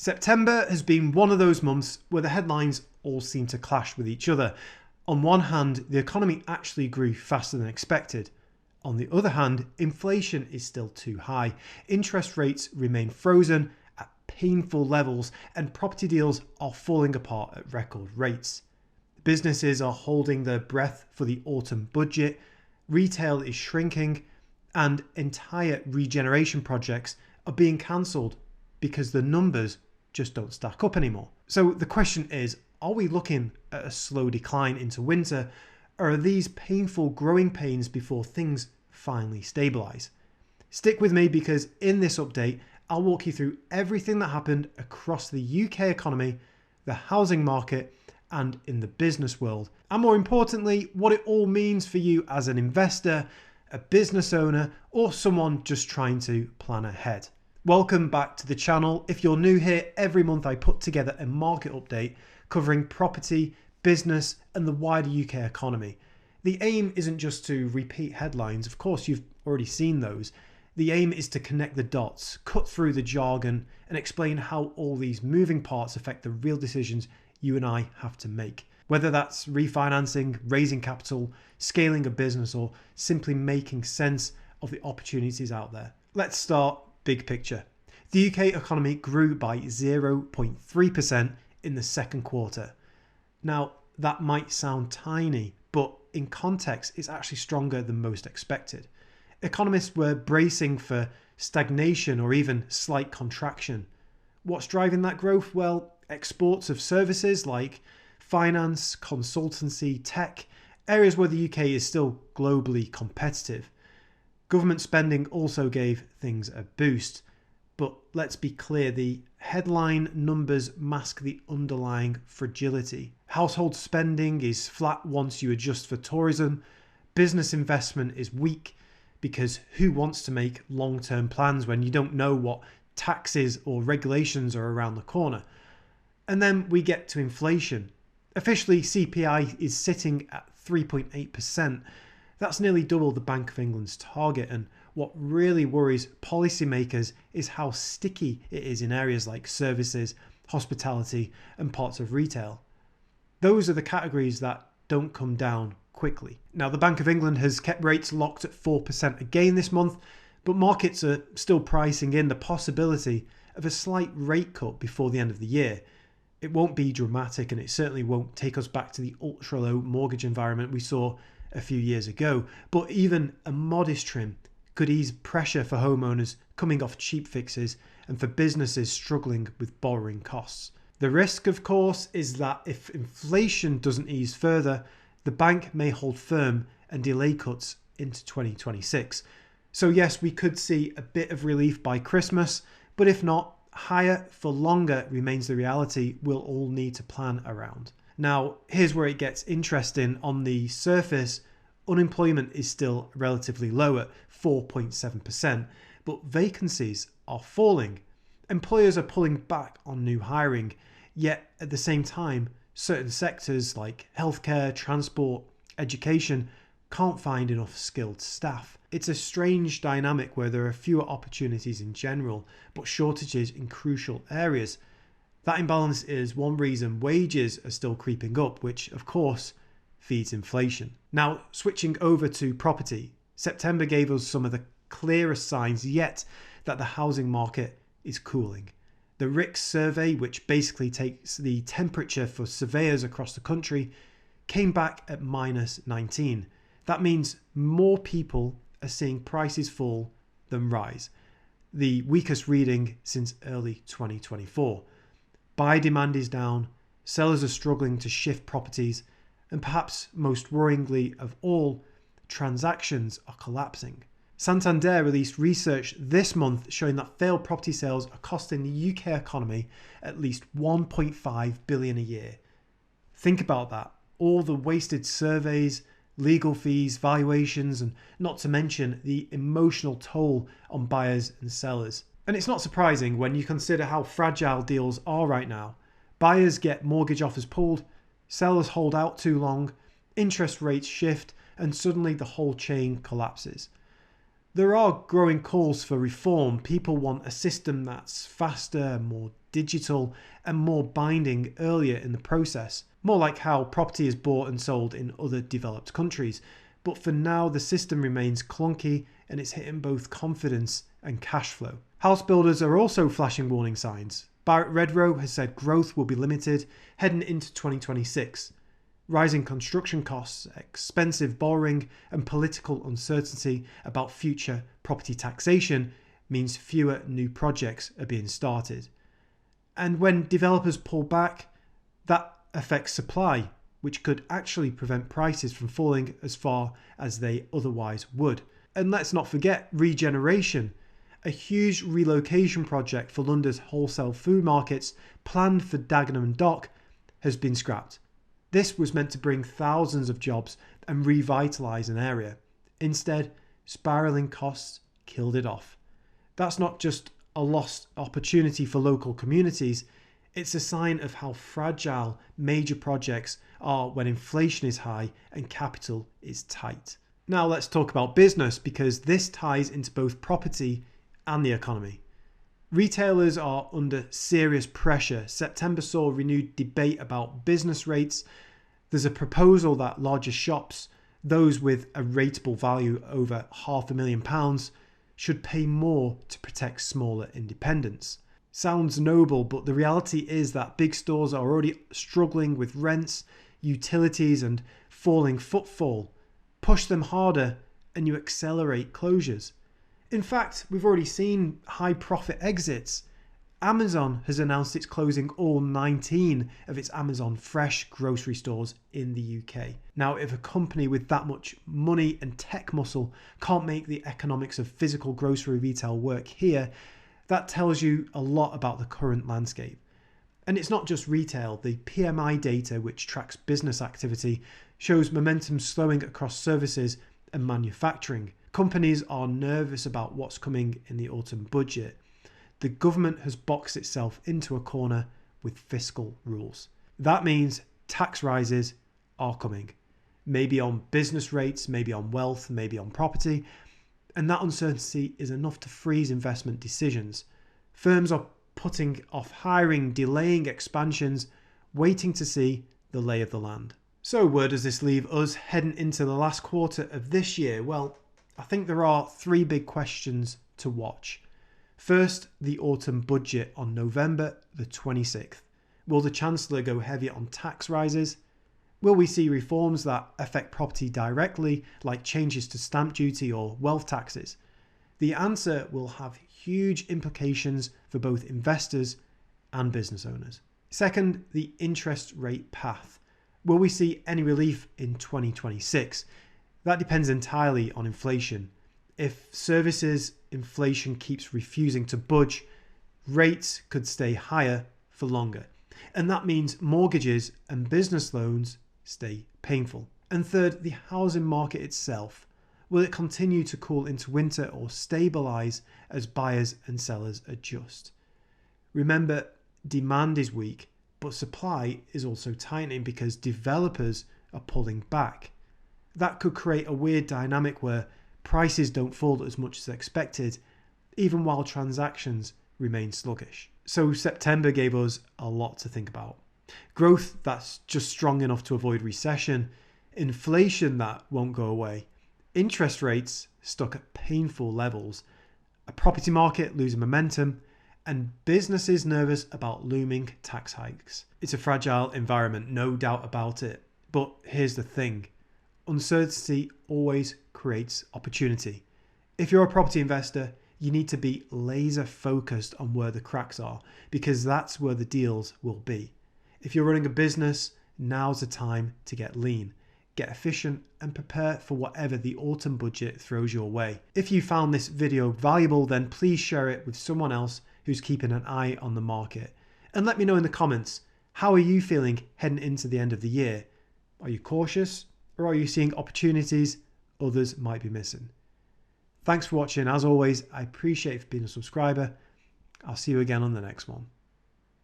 September has been one of those months where the headlines all seem to clash with each other. On one hand, the economy actually grew faster than expected. On the other hand, inflation is still too high. Interest rates remain frozen at painful levels and property deals are falling apart at record rates. Businesses are holding their breath for the autumn budget, retail is shrinking, and entire regeneration projects are being cancelled because the numbers just don't stack up anymore. So the question is, are we looking at a slow decline into winter, or are these painful growing pains before things finally stabilise? Stick with me because in this update, I'll walk you through everything that happened across the UK economy, the housing market, and in the business world. And more importantly, what it all means for you as an investor, a business owner, or someone just trying to plan ahead. Welcome back to the channel. If you're new here, every month I put together a market update covering property, business, and the wider UK economy. The aim isn't just to repeat headlines. Of course, you've already seen those. The aim is to connect the dots, cut through the jargon, and explain how all these moving parts affect the real decisions you and I have to make. Whether that's refinancing, raising capital, scaling a business, or simply making sense of the opportunities out there. Let's start big picture. The UK economy grew by 0.3% in the second quarter. Now, that might sound tiny, but in context, it's actually stronger than most expected. Economists were bracing for stagnation or even slight contraction. What's driving that growth? Well, exports of services like finance, consultancy, tech, areas where the UK is still globally competitive. Government spending also gave things a boost. But let's be clear, the headline numbers mask the underlying fragility. Household spending is flat once you adjust for tourism. Business investment is weak because who wants to make long-term plans when you don't know what taxes or regulations are around the corner? And then we get to inflation. Officially, CPI is sitting at 3.8%. That's nearly double the Bank of England's target, and what really worries policymakers is how sticky it is in areas like services, hospitality, and parts of retail. Those are the categories that don't come down quickly. Now, the Bank of England has kept rates locked at 4% again this month, but markets are still pricing in the possibility of a slight rate cut before the end of the year. It won't be dramatic, and it certainly won't take us back to the ultra-low mortgage environment we saw a few years ago, but even a modest trim could ease pressure for homeowners coming off cheap fixes and for businesses struggling with borrowing costs. The risk, of course, is that if inflation doesn't ease further, the bank may hold firm and delay cuts into 2026. So yes, we could see a bit of relief by Christmas, but if not, higher for longer remains the reality we'll all need to plan around. Now, here's where it gets interesting. On the surface, unemployment is still relatively low at 4.7%, but vacancies are falling. Employers are pulling back on new hiring, yet at the same time, certain sectors like healthcare, transport, education can't find enough skilled staff. It's a strange dynamic where there are fewer opportunities in general, but shortages in crucial areas. That imbalance is one reason wages are still creeping up, which of course feeds inflation. Now, switching over to property, September gave us some of the clearest signs yet that the housing market is cooling. The RICS survey, which basically takes the temperature for surveyors across the country, came back at -19. That means more people are seeing prices fall than rise, the weakest reading since early 2024. Buy demand is down, sellers are struggling to shift properties, and perhaps most worryingly of all, transactions are collapsing. Santander released research this month showing that failed property sales are costing the UK economy at least 1.5 billion a year. Think about that. All the wasted surveys, legal fees, valuations, and not to mention the emotional toll on buyers and sellers. And it's not surprising when you consider how fragile deals are right now. Buyers get mortgage offers pulled, sellers hold out too long, interest rates shift, and suddenly the whole chain collapses. There are growing calls for reform. People want a system that's faster, more digital and more binding earlier in the process, more like how property is bought and sold in other developed countries. But for now, the system remains clunky and it's hitting both confidence and cash flow. House builders are also flashing warning signs. Barrett Redrow has said growth will be limited heading into 2026. Rising construction costs, expensive borrowing, and political uncertainty about future property taxation means fewer new projects are being started. And when developers pull back, that affects supply, which could actually prevent prices from falling as far as they otherwise would. And let's not forget regeneration. A huge relocation project for London's wholesale food markets planned for Dagenham Dock has been scrapped. This was meant to bring thousands of jobs and revitalise an area. Instead, spiralling costs killed it off. That's not just a lost opportunity for local communities, it's a sign of how fragile major projects are when inflation is high and capital is tight. Now let's talk about business, because this ties into both property and the economy. Retailers are under serious pressure. September saw renewed debate about business rates. There's a proposal that larger shops, those with a rateable value over £500,000, should pay more to protect smaller independents. Sounds noble, but the reality is that big stores are already struggling with rents, utilities, and falling footfall. Push them harder and you accelerate closures. In fact, we've already seen high profit exits. Amazon has announced it's closing all 19 of its Amazon Fresh grocery stores in the UK. Now, if a company with that much money and tech muscle can't make the economics of physical grocery retail work here, that tells you a lot about the current landscape. And it's not just retail. The PMI data, which tracks business activity, shows momentum slowing across services and manufacturing. Companies are nervous about what's coming in the autumn budget. The government has boxed itself into a corner with fiscal rules. That means tax rises are coming. Maybe on business rates, maybe on wealth, maybe on property. And that uncertainty is enough to freeze investment decisions. Firms are putting off hiring, delaying expansions, waiting to see the lay of the land. So where does this leave us heading into the last quarter of this year? Well, I think there are three big questions to watch. First, the autumn budget on November the 26th. Will the Chancellor go heavier on tax rises? Will we see reforms that affect property directly, like changes to stamp duty or wealth taxes? The answer will have huge implications for both investors and business owners. Second, the interest rate path. Will we see any relief in 2026? That depends entirely on inflation. If services inflation keeps refusing to budge, rates could stay higher for longer. And that means mortgages and business loans stay painful. And third, the housing market itself. Will it continue to cool into winter or stabilise as buyers and sellers adjust? Remember, demand is weak, but supply is also tightening because developers are pulling back. That could create a weird dynamic where prices don't fall as much as expected, even while transactions remain sluggish. So September gave us a lot to think about. Growth that's just strong enough to avoid recession, inflation that won't go away, interest rates stuck at painful levels, a property market losing momentum, and businesses nervous about looming tax hikes. It's a fragile environment, no doubt about it. But here's the thing. Uncertainty always creates opportunity. If you're a property investor, you need to be laser focused on where the cracks are, because that's where the deals will be. If you're running a business, now's the time to get lean, get efficient, and prepare for whatever the autumn budget throws your way. If you found this video valuable, then please share it with someone else who's keeping an eye on the market. And let me know in the comments, how are you feeling heading into the end of the year? Are you cautious, or are you seeing opportunities others might be missing? Thanks for watching. As always, I appreciate you being a subscriber. I'll see you again on the next one.